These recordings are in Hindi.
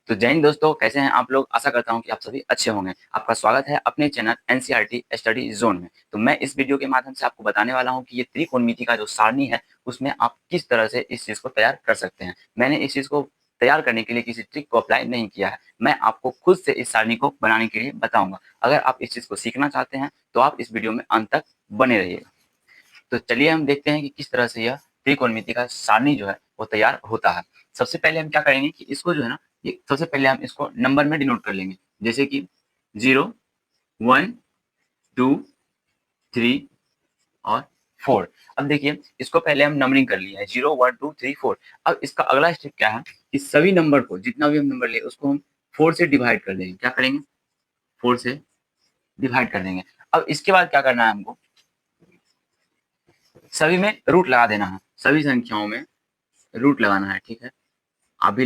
तो जय हिंद दोस्तों, कैसे हैं आप लोग। आशा करता हूं कि आप सभी अच्छे होंगे। आपका स्वागत है अपने चैनल एनसीईआरटी स्टडी जोन में। तो मैं इस वीडियो के माध्यम से आपको बताने वाला हूं कि ये त्रिकोणमिति का जो सारणी है उसमें आप किस तरह से इस चीज को तैयार कर सकते हैं। मैंने इस चीज को तैयार करने के लिए किसी ट्रिक को अप्लाई नहीं किया है, मैं आपको खुद से इस सारणी को बनाने के लिए बताऊंगा। अगर आप इस चीज को सीखना चाहते हैं तो आप इस वीडियो में अंत तक बने रहिएगा। तो चलिए हम देखते हैं कि किस तरह से यह त्रिकोणमिति का सारणी जो है वो तैयार होता है। सबसे पहले हम क्या करेंगे कि इसको जो है ना, ये सबसे पहले हम इसको नंबर में डिनोट कर लेंगे, जैसे कि 0, 1, 2, 3 और 4। अब देखिए इसको पहले हम नंबरिंग कर लिया है 0, 1, 2, 3, 4। अब इसका अगला स्टेप क्या है कि सभी नंबर को, जितना भी हम नंबर ले उसको हम 4 से डिवाइड कर देंगे। क्या करेंगे? 4 से डिवाइड कर देंगे। अब इसके बाद क्या करना है हमको, सभी में रूट लगा देना है, सभी संख्याओं में रूट लगाना है। ठीक है, आप भी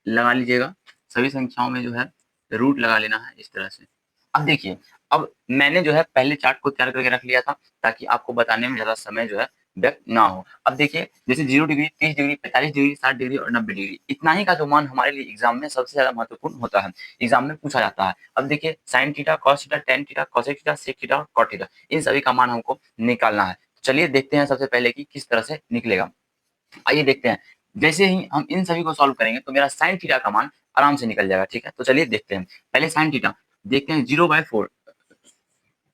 लगा लीजिएगा। सभी संख्याओं में जो है रूट लगा लेना है इस तरह से। अब देखिए, अब मैंने जो है पहले चार्ट को तैयार करके रख लिया था ताकि आपको बताने में ज्यादा समय जो है व्यक्त ना हो। अब देखिए जैसे 0 डिग्री, 30 डिग्री, 45 डिग्री, 60 डिग्री और 90 डिग्री, इतना ही का जो मान हमारे लिए एग्जाम में सबसे ज्यादा महत्वपूर्ण होता है, एग्जाम में पूछा जाता है। अब देखिए sine theta, cos theta, tan theta, cosec theta, sec theta और कॉट थीटा, इन सभी का मान हमको निकालना है। चलिए देखते हैं सबसे पहले कि किस तरह से निकलेगा। आइए देखते हैं। जैसे ही हम इन सभी को सॉल्व करेंगे तो मेरा साइन थीटा का मान आराम से निकल जाएगा। ठीक है, तो चलिए देखते हैं। पहले साइन थीटा देखते हैं, 0/4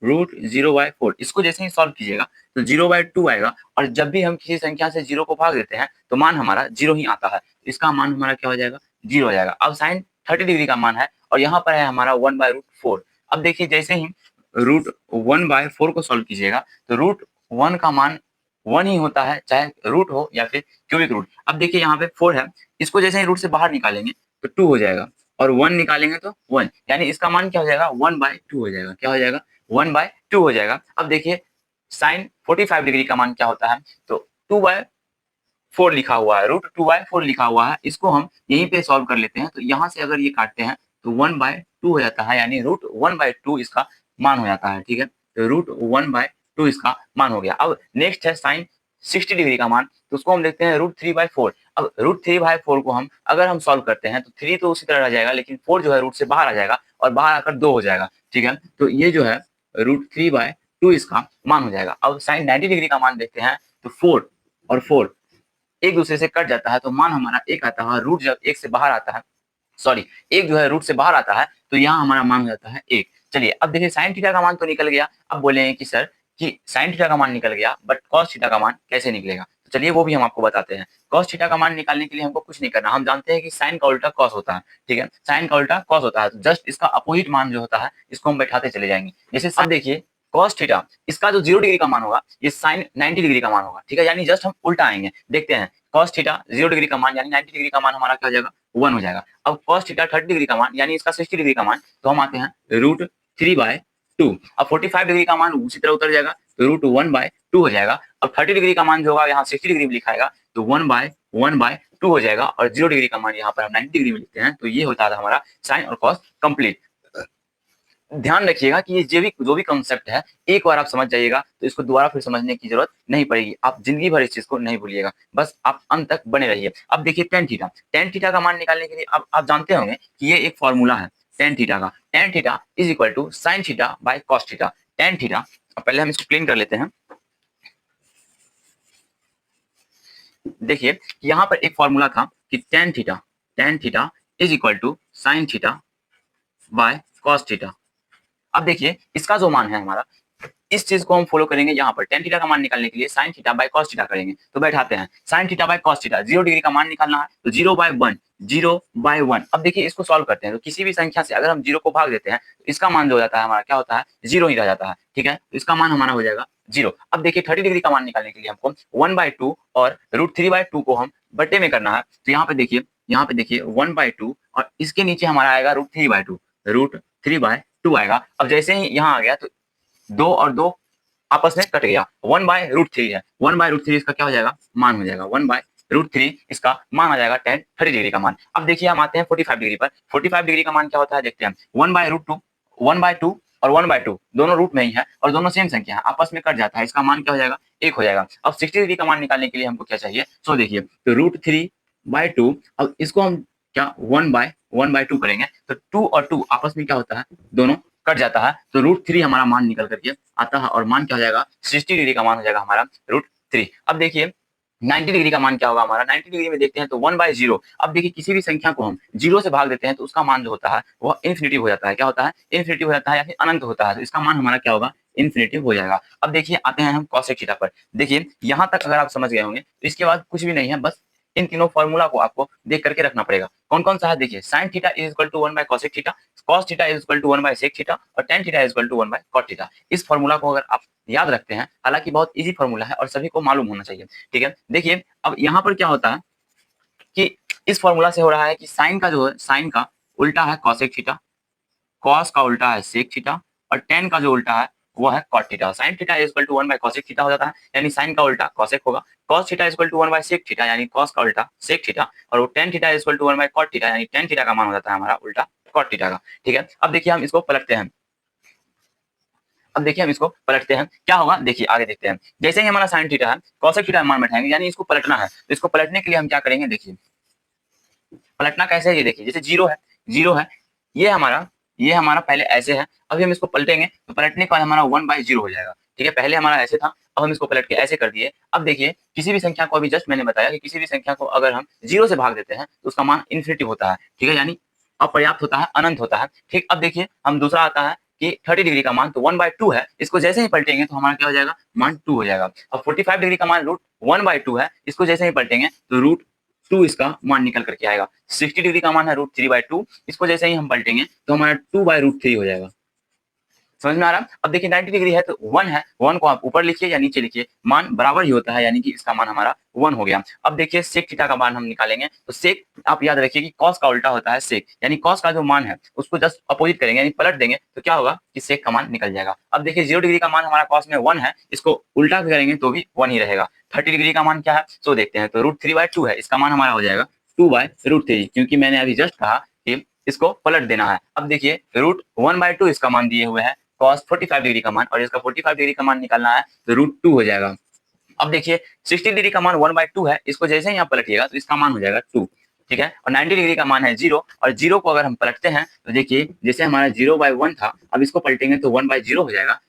रूट 0/4, इसको जैसे ही सॉल्व कीजिएगा तो 0/2 आएगा। और जब भी हम किसी संख्या से 0 को भाग देते हैं तो मान हमारा 0 ही आता है, इसका मान हमारा क्या हो जाएगा? 0 हो जाएगा। अब साइन 30 डिग्री का मान है और यहाँ पर है हमारा 1/√4। अब देखिए जैसे ही रूट 1/4 को सॉल्व कीजिएगा तो रूट 1 का मान 1 ही होता है, चाहे रूट हो या फिर क्यूबिक रूट। अब देखिए यहाँ पे 4 है, इसको जैसे ही रूट से बाहर निकालेंगे तो 2 हो जाएगा, और 1 निकालेंगे तो 1, यानी इसका मान क्या हो जाएगा? 1/2 हो जाएगा। क्या हो जाएगा? 1/2 हो जाएगा। अब देखिए साइन 45 डिग्री का मान क्या होता है, तो 2/4 लिखा हुआ है, रूट 2/4 लिखा हुआ है, इसको हम यहीं पे सॉल्व कर लेते हैं। तो यहाँ से अगर ये काटते हैं तो 1/2 हो जाता है, यानी रूट 1/2 इसका मान हो जाता है। ठीक है, तो रूट 1/2 इसका मान हो गया। अब नेक्स्ट है साइन 60 डिग्री का मान, तो उसको हम देखते हैं रूट 3/4। अब रूट 3/4 को हम अगर हम सॉल्व करते हैं तो 3 तो उसी तरह रह जाएगा, लेकिन 4 जो है रूट से बाहर आ जाएगा और बाहर आकर 2 हो जाएगा। ठीक है, तो ये जो है रूट 3/2 इसका मान हो जाएगा। अब साइन 90 डिग्री का मान देखते हैं, तो 4 और 4 एक दूसरे से कट जाता है तो मान हमारा 1 आता है। रूट जब 1 से बाहर आता है, सॉरी, 1 जो है रूट से बाहर आता है तो यहाँ हमारा मान हो जाता है 1। चलिए अब देखिए साइन थीटा का मान तो निकल गया। अब बोलेंगे कि सर कि साइन थीटा का मान निकल गया बट कॉस थीटा का मान कैसे निकलेगा, तो चलिए वो भी हम आपको बताते हैं। कॉस थीटा का मान निकालने के लिए हमको कुछ नहीं करना, हम जानते हैं कि साइन का उल्टा कॉस होता है। ठीक है, साइन का उल्टा कॉस होता है, तो जस्ट इसका अपोजिट मान जो होता है इसको हम बैठाते चले जाएंगे। जैसे अब देखिए कॉस थीटा, इसका जो 0 डिग्री का मान होगा ये साइन 90 डिग्री का मान होगा। ठीक है, यानी जस्ट हम उल्टा आएंगे। देखते हैं कॉस थीटा 0 डिग्री का मान यानी 90 डिग्री का मान हमारा क्या हो जाएगा? 1 हो जाएगा। अब कॉस थीटा 30 डिग्री का मान यानी इसका 60 डिग्री का मान, तो हम आते हैं रूट 3/2। अब 45 डिग्री का मान उसी तरह उतर जाएगा तो रूट 1/2 हो जाएगा। अब 30 डिग्री का मान जो होगा यहाँ 60 डिग्री में लिखाएगा तो 1/2 हो जाएगा, और 0 डिग्री का मान यहाँ पर हम 90 डिग्री में लिखते हैं। तो ये होता था हमारा साइन और कॉस कंप्लीट। ध्यान रखिएगा कि ये जो भी कॉन्सेप्ट है एक बार आप समझ जाइएगा तो इसको दोबारा फिर समझने की जरूरत नहीं पड़ेगी। आप जिंदगी भर इस चीज को नहीं भूलिएगा, बस आप अंत तक बने रहिए। अब देखिए टेन थीटा का मान निकालने के लिए आप जानते होंगे कि ये एक फॉर्मूला है टेन थीटा का। Tan theta is equal to sine theta by cos theta. Tan theta, पहले हम इसको क्लीन कर लेते हैं। देखिए यहाँ पर एक फॉर्मूला था कि tan theta is equal to sine theta by cos theta. अब देखिए इसका जो मान है हमारा, इस चीज को हम फॉलो करेंगे। यहाँ पर टेन थीटा का मान निकालने के लिए sign theta by cos theta करेंगे। तो बैठाते हैं sign theta by cos theta, 0 degree का मान निकालना है तो 0/1, 0/1। अब देखिए इसको सॉल्व करते हैं तो किसी भी संख्या से अगर हम 0 को भाग देते हैं तो इसका मान जो हो जाता है हमारा क्या होता है? 0 ही रह जाता है। ठीक है, तो इसका मान हमारा हो जाएगा 0। अब देखिए 30 डिग्री का मान निकालने के लिए हमको 1/2 और रूट 3/2 को हम बट्टे में करना है। तो यहाँ पे देखिए 1/2 और इसके नीचे हमारा आएगा रूट 3/2 आएगा। अब जैसे ही यहाँ आ गया तो 2 और 2 आपस में कट गया, 1/√3 है। 1/√3 इसका क्या हो जाएगा? मान हो जाएगा। 1/√3 इसका मान आ जाएगा 30 डिग्री का मान। अब देखिए हम आते हैं 45 डिग्री पर। 45 डिग्री का मान क्या होता है देखते हैं। 1/√2, 1/2 और 1/2 दोनों रूट में ही है और दोनों सेम संख्या है, आपस में कट जाता है, इसका मान क्या हो जाएगा? 1 हो जाएगा। अब 60 डिग्री का मान निकालने के लिए हमको क्या चाहिए? सो देखिए तो √3/2, अब इसको हम क्या 1/2 करेंगे तो 2 और 2 आपस में क्या होता है, दोनों कट जाता है, तो √3 हमारा मान निकल करके आता है और मान क्या हो जाएगा, 60 डिग्री का मान हो जाएगा हमारा √3। अब देखिए 90 डिग्री का मान क्या होगा हमारा, 90 डिग्री में देखते हैं तो 1/0। अब देखिए किसी भी संख्या को हम 0 से भाग देते हैं तो उसका मान जो होता है वह इन्फिनिटी हो जाता है। क्या होता है, इन्फिनिटी हो जाता है या फिर अनंत होता है, तो इसका मान हमारा क्या होगा, इन्फिनिटी हो जाएगा। अब देखिए आते हैं हम cos थीटा पर। देखिए यहाँ तक अगर आप समझ गए होंगे तो इसके बाद कुछ भी नहीं है, बस इन तीनों फॉर्मूला को आपको देख करके रखना पड़ेगा। कौन कौन सा है, देखिए sin theta is equal to 1/cos theta, cos theta is equal to 1/sec theta और tan theta is equal to 1/cot theta. इस फॉर्मूला को अगर आप याद रखते हैं, हालांकि बहुत इजी फॉर्मूला है और सभी को मालूम होना चाहिए, ठीक है। देखिए अब यहाँ पर क्या होता है कि इस फॉर्मूला से हो रहा है कि साइन का जो है, साइन का उल्टा है cosec थीटा, cos का उल्टा है sec थीटा और tan का जो उल्टा है वो है cot theta. sin theta is equal to 1/cosec theta हो जाता है, यानी sin का उल्टा cosec होगा। cos theta is equal to 1/sec theta, यानी cos का उल्टा sec थीटा और वो tan theta is equal to 1/cot theta, यानी tan थीटा का मान हो जाता है हमारा उल्टा cot थीटा का, ठीक है। अब देखिए हम इसको पलटते हैं, अब देखिए हम इसको पलटते हैं, क्या होगा देखिए आगे देखते हैं। जैसे ही हमारा sin थीटा है cosec थीटा मान बैठाएंगे, यानी इसको पलटना है, तो इसको पलटने के लिए हम क्या करेंगे, देखिए पलटना कैसे है ये देखिए। जैसे जीरो है, जीरो है, ये हमारा पहले ऐसे है, अभी हम इसको पलटेंगे तो पलटने के बाद हमारा 1/0 हो जाएगा, ठीक है। पहले हमारा ऐसे था, अब हम इसको पलट के ऐसे कर दिए। अब देखिए किसी भी संख्या को, अभी जस्ट मैंने बताया कि किसी भी संख्या को अगर हम 0 से भाग देते हैं तो उसका मान इन्फिनिटी होता है, ठीक है, यानी अपर्याप्त होता है, अनंत होता है, ठीक। अब देखिए हम दूसरा आता है कि 30 डिग्री का मान तो 1/2 है, इसको जैसे ही पलटेंगे तो हमारा क्या हो जाएगा, मान 2 हो जाएगा। अब 45 डिग्री का मान √1/2 है, इसको जैसे ही पलटेंगे तो √2 इसका मान निकल करके आएगा। 60 डिग्री का मान है √3/2, इसको जैसे ही हम पलटेंगे तो हमारा 2/√3 हो जाएगा। समझ में आ रहा? अब देखिए 90 डिग्री है तो 1 है, 1 को आप ऊपर लिखिए या नीचे लिखिए, मान बराबर ही होता है, यानी कि इसका मान हमारा 1 हो गया। अब देखिए sec थीटा का मान हम निकालेंगे, तो sec आप याद रखिए कि cos का उल्टा होता है sec, यानी cos का जो मान है उसको जस्ट अपोजिट करेंगे, यानी पलट देंगे तो क्या होगा कि sec का मान निकल जाएगा। अब देखिए 0 डिग्री का मान हमारा cos में 1 है, इसको उल्टा भी करेंगे तो भी 1 ही रहेगा। 30 डिग्री का मान क्या है, तो देखते हैं, तो √3/2 है, इसका मान हमारा हो जाएगा 2/√3, क्योंकि मैंने अभी जस्ट कहा कि इसको पलट देना है। अब देखिए √1/2 इसका मान दिए हुए है, cos 45 डिग्री का मान, और इसका 45 डिग्री का मान निकालना है तो √2 हो जाएगा। अब देखिए 60 डिग्री का मान 1/2 है, इसको जैसे ही आप पलटिएगा तो इसका मान हो जाएगा 2, ठीक है। और 90 डिग्री का मान है 0, और 0 को अगर हम पलटते हैं तो देखिए जैसे हमारा 0/1 था, अब इसको पलटेंगे तो 1/0 हो जाएगा।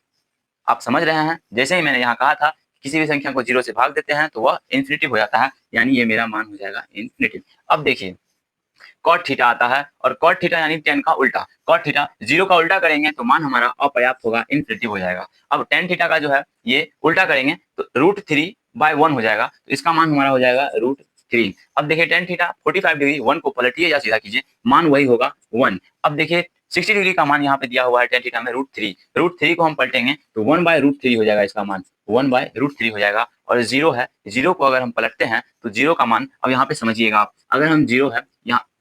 आप समझ रहे हैं, जैसे ही मैंने यहाँ कहा था किसी भी संख्या को 0 से भाग देते हैं तो वह इन्फिनिटी हो जाता है, यानी ये मेरा मान हो जाएगा इन्फिनिटी। अब देखिए cot थीटा आता है, और cot थीटा यानी tan का उल्टा, cot थीटा 0 का उल्टा करेंगे तो मान हमारा अपर्याप्त होगा, इन्फिनिटी हो जाएगा। अब tan थीटा का जो है ये उल्टा करेंगे तो √3/1 हो जाएगा, तो इसका मान हमारा हो जाएगा √3। अब देखिए tan थीटा 45 डिग्री, 1 को पलटिए या सीधा कीजिए, मान वही होगा 1। अब देखिए 60 डिग्री का मान यहाँ पे दिया हुआ है tan थीटा में √3, √3 को हम पलटेंगे तो 1/√3 हो जाएगा, इसका मान 1/√3 हो जाएगा। और 0 है, 0 को अगर हम पलटते हैं तो 0 का मान, अब यहाँ पे समझिएगा आप, अगर हम 0 है,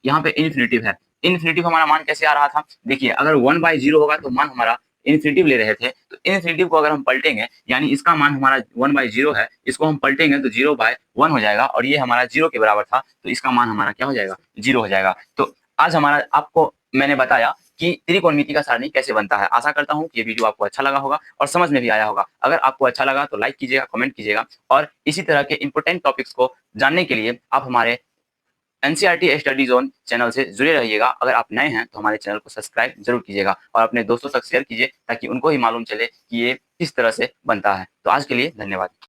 यहाँ पे इन्फिनिटिव है, इन्फिनिटिव हमारा मान कैसे आ रहा था, देखिए अगर 1/0 होगा तो मान हमारा इन्फिनिटिव ले रहे थे, तो इन्फिनिटिव को अगर हम पलटेंगे, यानी इसका मान हमारा 1/0 है, इसको हम पलटेंगे तो 0/1 हो जाएगा, और ये हमारा 0 के बराबर था, तो इसका मान हमारा क्या हो जाएगा, 0 हो जाएगा। तो आज हमारा, आपको मैंने बताया कि त्रिकोणमिति का सारणी कैसे बनता है। आशा करता हूँ कि ये वीडियो आपको अच्छा लगा होगा और समझ में भी आया होगा। अगर आपको अच्छा लगा तो लाइक कीजिएगा, कमेंट कीजिएगा, और इसी तरह के इंपॉर्टेंट टॉपिक्स को जानने के लिए आप हमारे एनसीईआरटी स्टडी जोन चैनल से जुड़े रहिएगा। अगर आप नए हैं तो हमारे चैनल को सब्सक्राइब जरूर कीजिएगा और अपने दोस्तों तक शेयर कीजिए, ताकि उनको ही मालूम चले कि ये किस तरह से बनता है। तो आज के लिए धन्यवाद।